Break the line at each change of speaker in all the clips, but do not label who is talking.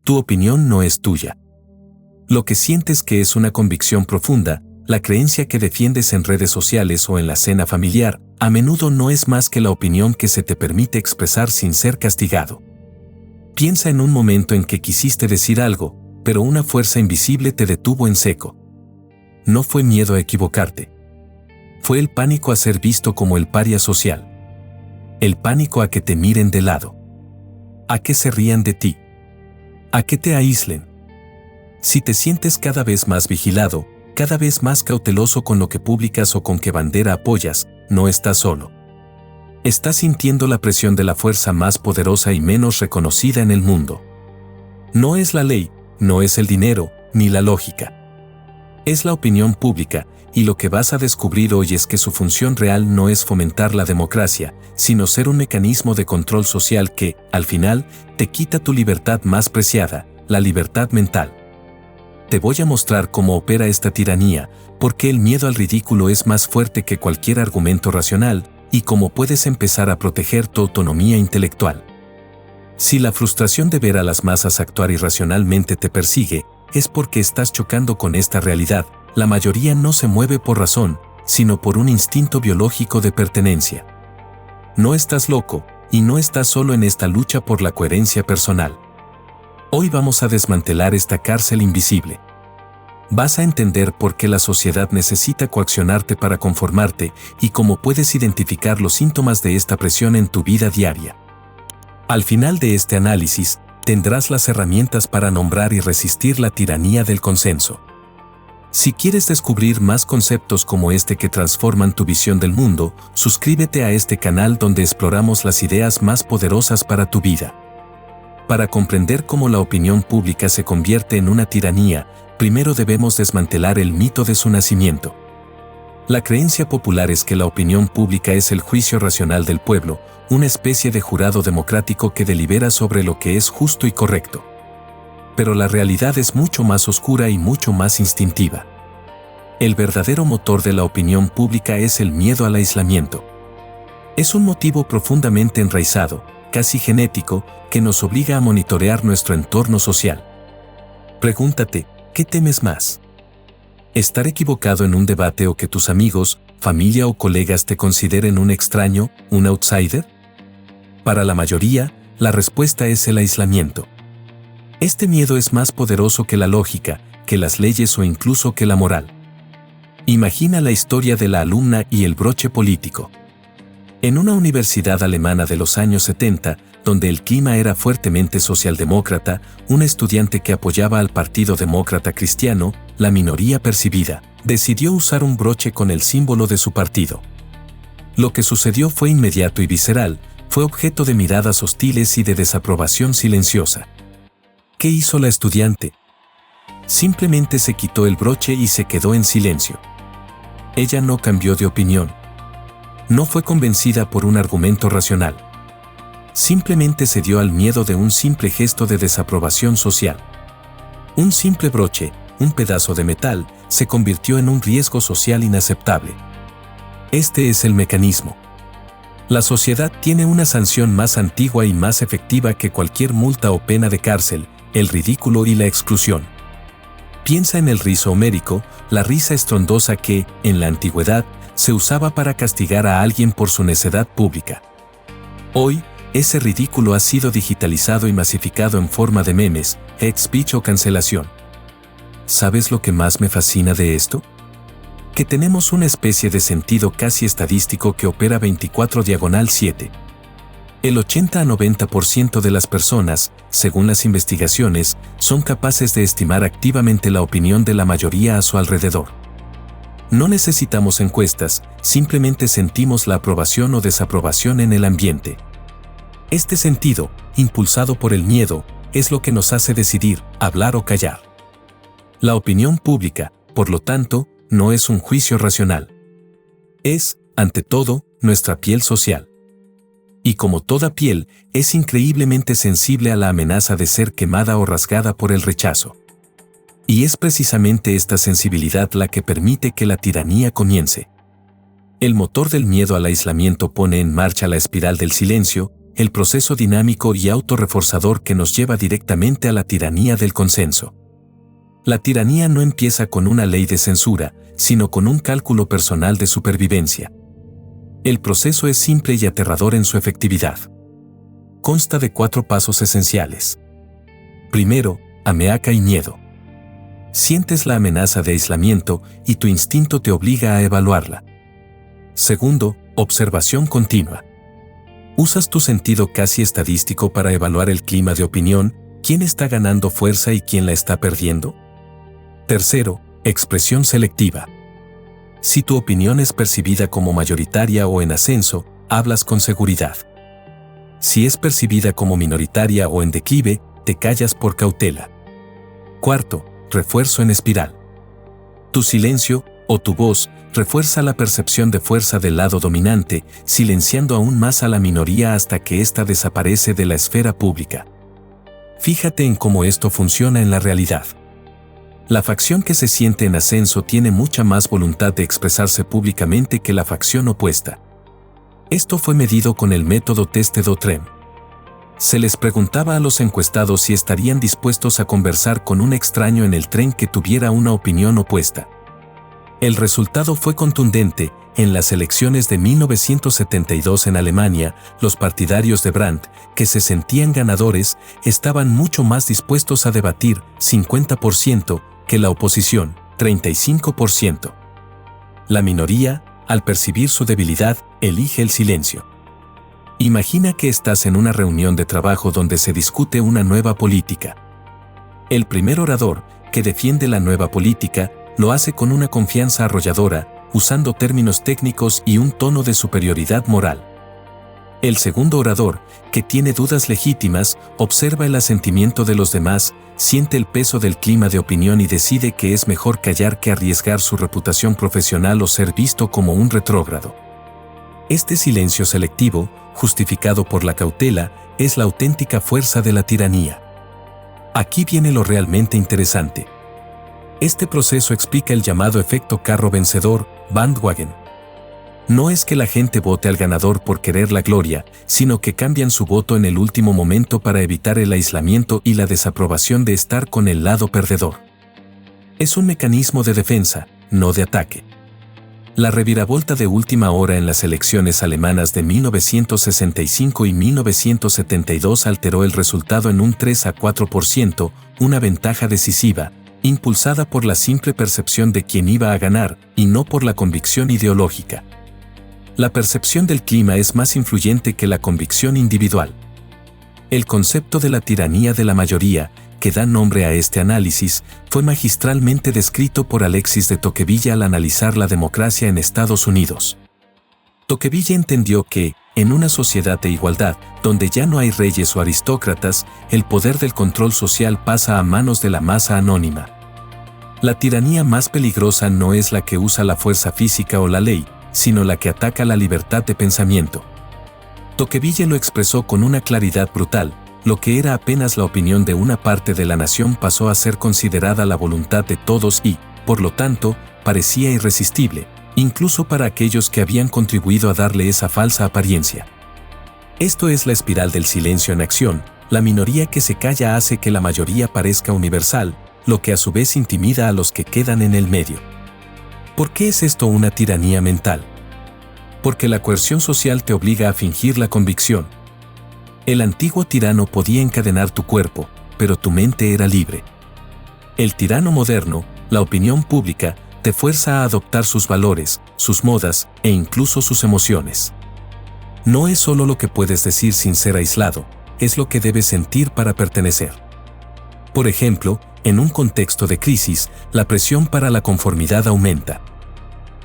tu opinión no es tuya. Lo que sientes que es una convicción profunda, la creencia que defiendes en redes sociales o en la cena familiar, a menudo no es más que la opinión que se te permite expresar sin ser castigado. Piensa en un momento en que quisiste decir algo, pero una fuerza invisible te detuvo en seco. No fue miedo a equivocarte. Fue el pánico a ser visto como el paria social. El pánico a que te miren de lado. A que se rían de ti. A que te aíslen. Si te sientes cada vez más vigilado, cada vez más cauteloso con lo que publicas o con qué bandera apoyas, no estás solo. Estás sintiendo la presión de la fuerza más poderosa y menos reconocida en el mundo. No es la ley, no es el dinero, ni la lógica. Es la opinión pública, y lo que vas a descubrir hoy es que su función real no es fomentar la democracia, sino ser un mecanismo de control social que, al final, te quita tu libertad más preciada, la libertad mental. Te voy a mostrar cómo opera esta tiranía, por qué el miedo al ridículo es más fuerte que cualquier argumento racional, y cómo puedes empezar a proteger tu autonomía intelectual. Si la frustración de ver a las masas actuar irracionalmente te persigue, es porque estás chocando con esta realidad. La mayoría no se mueve por razón, sino por un instinto biológico de pertenencia. No estás loco, y no estás solo en esta lucha por la coherencia personal. Hoy vamos a desmantelar esta cárcel invisible. Vas a entender por qué la sociedad necesita coaccionarte para conformarte y cómo puedes identificar los síntomas de esta presión en tu vida diaria. Al final de este análisis, tendrás las herramientas para nombrar y resistir la tiranía del consenso. Si quieres descubrir más conceptos como este que transforman tu visión del mundo, suscríbete a este canal donde exploramos las ideas más poderosas para tu vida. Para comprender cómo la opinión pública se convierte en una tiranía, primero debemos desmantelar el mito de su nacimiento. La creencia popular es que la opinión pública es el juicio racional del pueblo, una especie de jurado democrático que delibera sobre lo que es justo y correcto. Pero la realidad es mucho más oscura y mucho más instintiva. El verdadero motor de la opinión pública es el miedo al aislamiento. Es un motivo profundamente enraizado, casi genético, que nos obliga a monitorear nuestro entorno social. Pregúntate, ¿qué temes más? ¿Estar equivocado en un debate o que tus amigos, familia o colegas te consideren un extraño, un outsider? Para la mayoría, la respuesta es el aislamiento. Este miedo es más poderoso que la lógica, que las leyes o incluso que la moral. Imagina la historia de la alumna y el broche político. En una universidad alemana de los años 70, donde el clima era fuertemente socialdemócrata, un estudiante que apoyaba al Partido Demócrata Cristiano, la minoría percibida, decidió usar un broche con el símbolo de su partido. Lo que sucedió fue inmediato y visceral, fue objeto de miradas hostiles y de desaprobación silenciosa. ¿Qué hizo la estudiante? Simplemente se quitó el broche y se quedó en silencio. Ella no cambió de opinión. No fue convencida por un argumento racional. Simplemente cedió al miedo de un simple gesto de desaprobación social. Un simple broche, un pedazo de metal, se convirtió en un riesgo social inaceptable. Este es el mecanismo. La sociedad tiene una sanción más antigua y más efectiva que cualquier multa o pena de cárcel, el ridículo y la exclusión. Piensa en el riso homérico, la risa estrondosa que, en la antigüedad, se usaba para castigar a alguien por su necedad pública. Hoy, ese ridículo ha sido digitalizado y masificado en forma de memes, hate speech o cancelación. ¿Sabes lo que más me fascina de esto? Que tenemos una especie de sentido casi estadístico que opera 24/7. El 80 a 90% de las personas, según las investigaciones, son capaces de estimar activamente la opinión de la mayoría a su alrededor. No necesitamos encuestas, simplemente sentimos la aprobación o desaprobación en el ambiente. Este sentido, impulsado por el miedo, es lo que nos hace decidir, hablar o callar. La opinión pública, por lo tanto, no es un juicio racional. Es, ante todo, nuestra piel social. Y como toda piel, es increíblemente sensible a la amenaza de ser quemada o rasgada por el rechazo. Y es precisamente esta sensibilidad la que permite que la tiranía comience. El motor del miedo al aislamiento pone en marcha la espiral del silencio, el proceso dinámico y autorreforzador que nos lleva directamente a la tiranía del consenso. La tiranía no empieza con una ley de censura, sino con un cálculo personal de supervivencia. El proceso es simple y aterrador en su efectividad. Consta de 4 pasos esenciales. Primero, ameaca y miedo. Sientes la amenaza de aislamiento y tu instinto te obliga a evaluarla. Segundo, observación continua. Usas tu sentido casi estadístico para evaluar el clima de opinión, quién está ganando fuerza y quién la está perdiendo. Tercero, expresión selectiva. Si tu opinión es percibida como mayoritaria o en ascenso, hablas con seguridad. Si es percibida como minoritaria o en declive, te callas por cautela. Cuarto, refuerzo en espiral. Tu silencio, o tu voz, refuerza la percepción de fuerza del lado dominante, silenciando aún más a la minoría hasta que ésta desaparece de la esfera pública. Fíjate en cómo esto funciona en la realidad. La facción que se siente en ascenso tiene mucha más voluntad de expresarse públicamente que la facción opuesta. Esto fue medido con el método Test de Trem. Se les preguntaba a los encuestados si estarían dispuestos a conversar con un extraño en el tren que tuviera una opinión opuesta. El resultado fue contundente. En las elecciones de 1972 en Alemania, los partidarios de Brandt, que se sentían ganadores, estaban mucho más dispuestos a debatir, 50%, que la oposición, 35%. La minoría, al percibir su debilidad, elige el silencio. Imagina que estás en una reunión de trabajo donde se discute una nueva política. El primer orador, que defiende la nueva política, lo hace con una confianza arrolladora, usando términos técnicos y un tono de superioridad moral. El segundo orador, que tiene dudas legítimas, observa el asentimiento de los demás, siente el peso del clima de opinión y decide que es mejor callar que arriesgar su reputación profesional o ser visto como un retrógrado. Este silencio selectivo, justificado por la cautela, es la auténtica fuerza de la tiranía. Aquí viene lo realmente interesante. Este proceso explica el llamado efecto carro vencedor, bandwagon. No es que la gente vote al ganador por querer la gloria, sino que cambian su voto en el último momento para evitar el aislamiento y la desaprobación de estar con el lado perdedor. Es un mecanismo de defensa, no de ataque. La reviravolta de última hora en las elecciones alemanas de 1965 y 1972 alteró el resultado en un 3 a 4%, una ventaja decisiva, impulsada por la simple percepción de quién iba a ganar, y no por la convicción ideológica. La percepción del clima es más influyente que la convicción individual. El concepto de la tiranía de la mayoría, que da nombre a este análisis, fue magistralmente descrito por Alexis de Tocqueville al analizar la democracia en Estados Unidos. Tocqueville entendió que, en una sociedad de igualdad, donde ya no hay reyes o aristócratas, el poder del control social pasa a manos de la masa anónima. La tiranía más peligrosa no es la que usa la fuerza física o la ley, sino la que ataca la libertad de pensamiento. Tocqueville lo expresó con una claridad brutal: lo que era apenas la opinión de una parte de la nación pasó a ser considerada la voluntad de todos y, por lo tanto, parecía irresistible, incluso para aquellos que habían contribuido a darle esa falsa apariencia. Esto es la espiral del silencio en acción. La minoría que se calla hace que la mayoría parezca universal, lo que a su vez intimida a los que quedan en el medio. ¿Por qué es esto una tiranía mental? Porque la coerción social te obliga a fingir la convicción. El antiguo tirano podía encadenar tu cuerpo, pero tu mente era libre. El tirano moderno, la opinión pública, te fuerza a adoptar sus valores, sus modas e incluso sus emociones. No es solo lo que puedes decir sin ser aislado, es lo que debes sentir para pertenecer. Por ejemplo, en un contexto de crisis, la presión para la conformidad aumenta.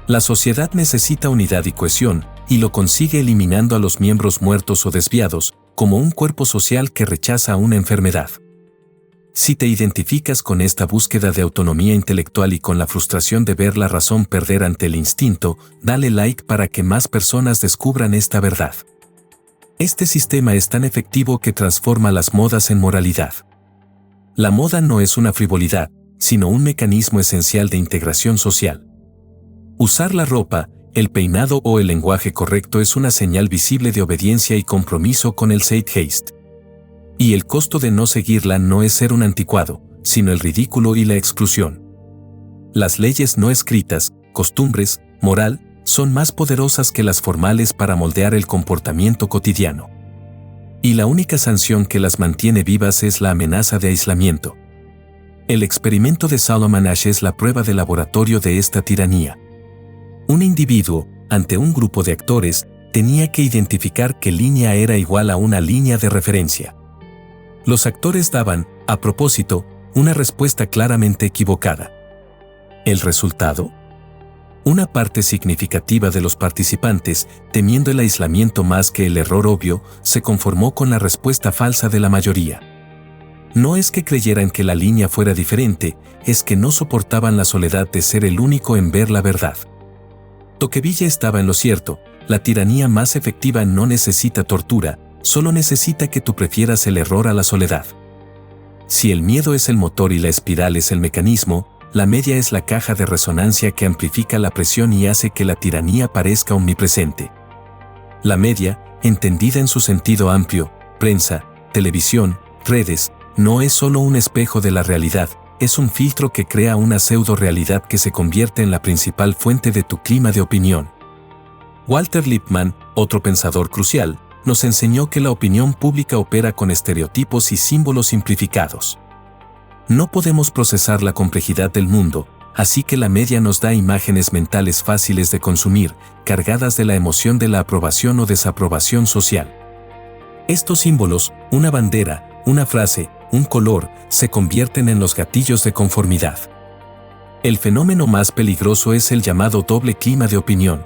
La sociedad necesita unidad y cohesión, y lo consigue eliminando a los miembros muertos o desviados, como un cuerpo social que rechaza una enfermedad. Si te identificas con esta búsqueda de autonomía intelectual y con la frustración de ver la razón perder ante el instinto, dale like para que más personas descubran esta verdad. Este sistema es tan efectivo que transforma las modas en moralidad. La moda no es una frivolidad, sino un mecanismo esencial de integración social. Usar la ropa, el peinado o el lenguaje correcto es una señal visible de obediencia y compromiso con el zeitgeist. Y el costo de no seguirla no es ser un anticuado, sino el ridículo y la exclusión. Las leyes no escritas, costumbres, moral, son más poderosas que las formales para moldear el comportamiento cotidiano. Y la única sanción que las mantiene vivas es la amenaza de aislamiento. El experimento de Solomon Asch es la prueba de laboratorio de esta tiranía. Un individuo, ante un grupo de actores, tenía que identificar qué línea era igual a una línea de referencia. Los actores daban, a propósito, una respuesta claramente equivocada. ¿El resultado? Una parte significativa de los participantes, temiendo el aislamiento más que el error obvio, se conformó con la respuesta falsa de la mayoría. No es que creyeran que la línea fuera diferente, es que no soportaban la soledad de ser el único en ver la verdad. Tocqueville estaba en lo cierto, la tiranía más efectiva no necesita tortura, solo necesita que tú prefieras el error a la soledad. Si el miedo es el motor y la espiral es el mecanismo, la media es la caja de resonancia que amplifica la presión y hace que la tiranía parezca omnipresente. La media, entendida en su sentido amplio, prensa, televisión, redes, no es solo un espejo de la realidad, es un filtro que crea una pseudo-realidad que se convierte en la principal fuente de tu clima de opinión. Walter Lippmann, otro pensador crucial, nos enseñó que la opinión pública opera con estereotipos y símbolos simplificados. No podemos procesar la complejidad del mundo, así que la media nos da imágenes mentales fáciles de consumir, cargadas de la emoción de la aprobación o desaprobación social. Estos símbolos, una bandera, una frase, un color, se convierten en los gatillos de conformidad. El fenómeno más peligroso es el llamado doble clima de opinión.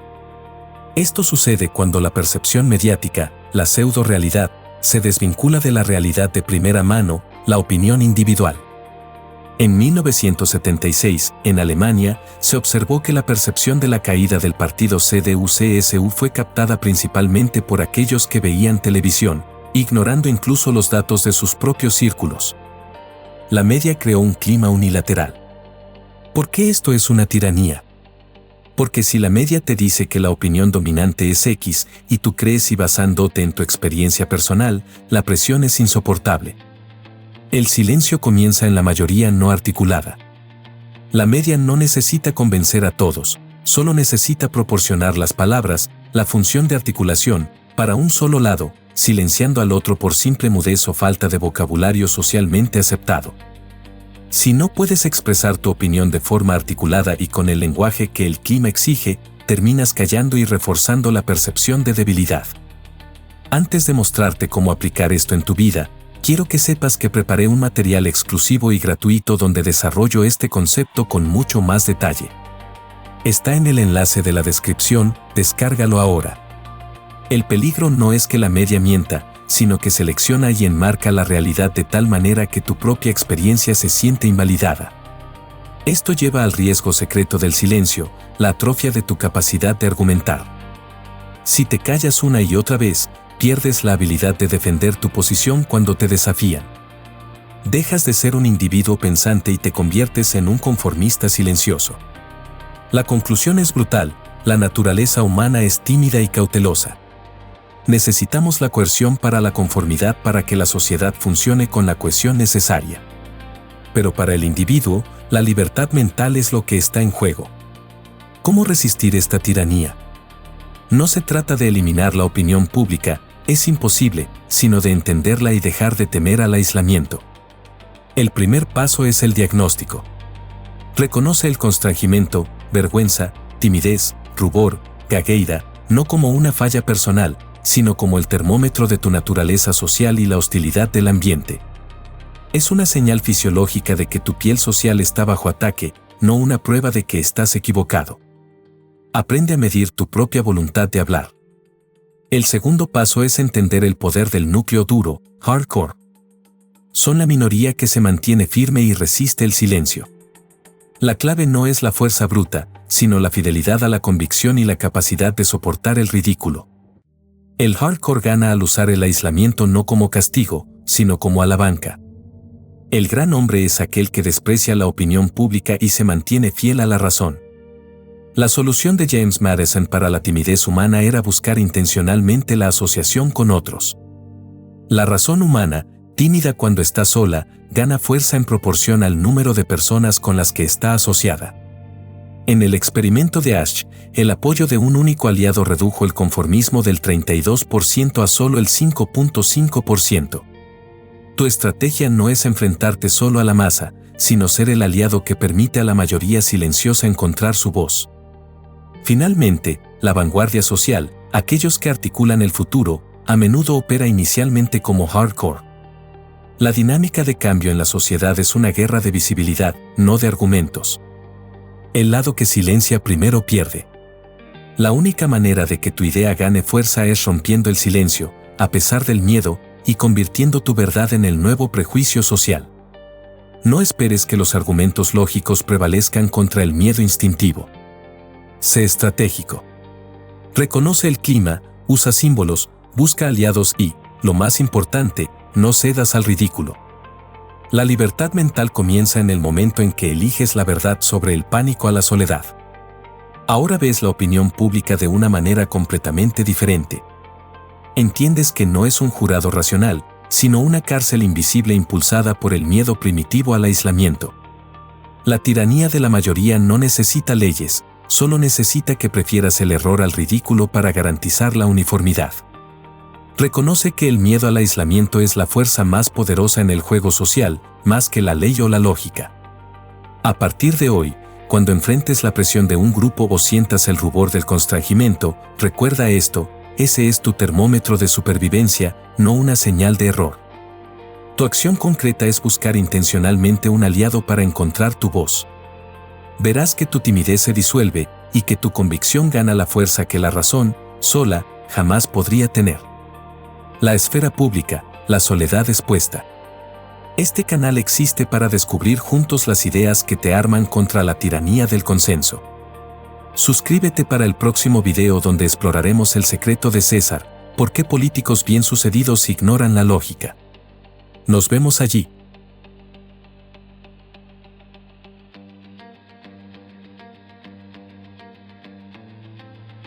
Esto sucede cuando la percepción mediática, la pseudo-realidad, se desvincula de la realidad de primera mano, la opinión individual. En 1976, en Alemania, se observó que la percepción de la caída del partido CDU-CSU fue captada principalmente por aquellos que veían televisión, ignorando incluso los datos de sus propios círculos. La media creó un clima unilateral. ¿Por qué esto es una tiranía? Porque si la media te dice que la opinión dominante es X y tú crees y basándote en tu experiencia personal, la presión es insoportable. El silencio comienza en la mayoría no articulada. La media no necesita convencer a todos, solo necesita proporcionar las palabras, la función de articulación, para un solo lado, silenciando al otro por simple mudez o falta de vocabulario socialmente aceptado. Si no puedes expresar tu opinión de forma articulada y con el lenguaje que el clima exige, terminas callando y reforzando la percepción de debilidad. Antes de mostrarte cómo aplicar esto en tu vida, quiero que sepas que preparé un material exclusivo y gratuito donde desarrollo este concepto con mucho más detalle. Está en el enlace de la descripción, descárgalo ahora. El peligro no es que la media mienta, sino que selecciona y enmarca la realidad de tal manera que tu propia experiencia se siente invalidada. Esto lleva al riesgo secreto del silencio, la atrofia de tu capacidad de argumentar. Si te callas una y otra vez, pierdes la habilidad de defender tu posición cuando te desafían. Dejas de ser un individuo pensante y te conviertes en un conformista silencioso. La conclusión es brutal, la naturaleza humana es tímida y cautelosa. Necesitamos la coerción para la conformidad para que la sociedad funcione con la cohesión necesaria. Pero para el individuo, la libertad mental es lo que está en juego. ¿Cómo resistir esta tiranía? No se trata de eliminar la opinión pública, es imposible, sino de entenderla y dejar de temer al aislamiento. El primer paso es el diagnóstico. Reconoce el constrangimiento, vergüenza, timidez, rubor, gagueira, no como una falla personal, sino como el termómetro de tu naturaleza social y la hostilidad del ambiente. Es una señal fisiológica de que tu piel social está bajo ataque, no una prueba de que estás equivocado. Aprende a medir tu propia voluntad de hablar. El segundo paso es entender el poder del núcleo duro, hardcore. Son la minoría que se mantiene firme y resiste el silencio. La clave no es la fuerza bruta, sino la fidelidad a la convicción y la capacidad de soportar el ridículo. El hardcore gana al usar el aislamiento no como castigo, sino como alabanca. El gran hombre es aquel que desprecia la opinión pública y se mantiene fiel a la razón. La solución de James Madison para la timidez humana era buscar intencionalmente la asociación con otros. La razón humana, tímida cuando está sola, gana fuerza en proporción al número de personas con las que está asociada. En el experimento de Asch, el apoyo de un único aliado redujo el conformismo del 32% a solo el 5.5%. Tu estrategia no es enfrentarte solo a la masa, sino ser el aliado que permite a la mayoría silenciosa encontrar su voz. Finalmente, la vanguardia social, aquellos que articulan el futuro, a menudo opera inicialmente como hardcore. La dinámica de cambio en la sociedad es una guerra de visibilidad, no de argumentos. El lado que silencia primero pierde. La única manera de que tu idea gane fuerza es rompiendo el silencio, a pesar del miedo, y convirtiendo tu verdad en el nuevo prejuicio social. No esperes que los argumentos lógicos prevalezcan contra el miedo instintivo. Sé estratégico. Reconoce el clima, usa símbolos, busca aliados y, lo más importante, no cedas al ridículo. La libertad mental comienza en el momento en que eliges la verdad sobre el pánico a la soledad. Ahora ves la opinión pública de una manera completamente diferente. Entiendes que no es un jurado racional, sino una cárcel invisible impulsada por el miedo primitivo al aislamiento. La tiranía de la mayoría no necesita leyes, solo necesita que prefieras el error al ridículo para garantizar la uniformidad. Reconoce que el miedo al aislamiento es la fuerza más poderosa en el juego social, más que la ley o la lógica. A partir de hoy, cuando enfrentes la presión de un grupo o sientas el rubor del constrangimiento, recuerda esto: ese es tu termómetro de supervivencia, no una señal de error. Tu acción concreta es buscar intencionalmente un aliado para encontrar tu voz. Verás que tu timidez se disuelve y que tu convicción gana la fuerza que la razón, sola, jamás podría tener. La esfera pública, la soledad expuesta. Este canal existe para descubrir juntos las ideas que te arman contra la tiranía del consenso. Suscríbete para el próximo video donde exploraremos el secreto de César: ¿por qué políticos bien sucedidos ignoran la lógica? Nos vemos allí.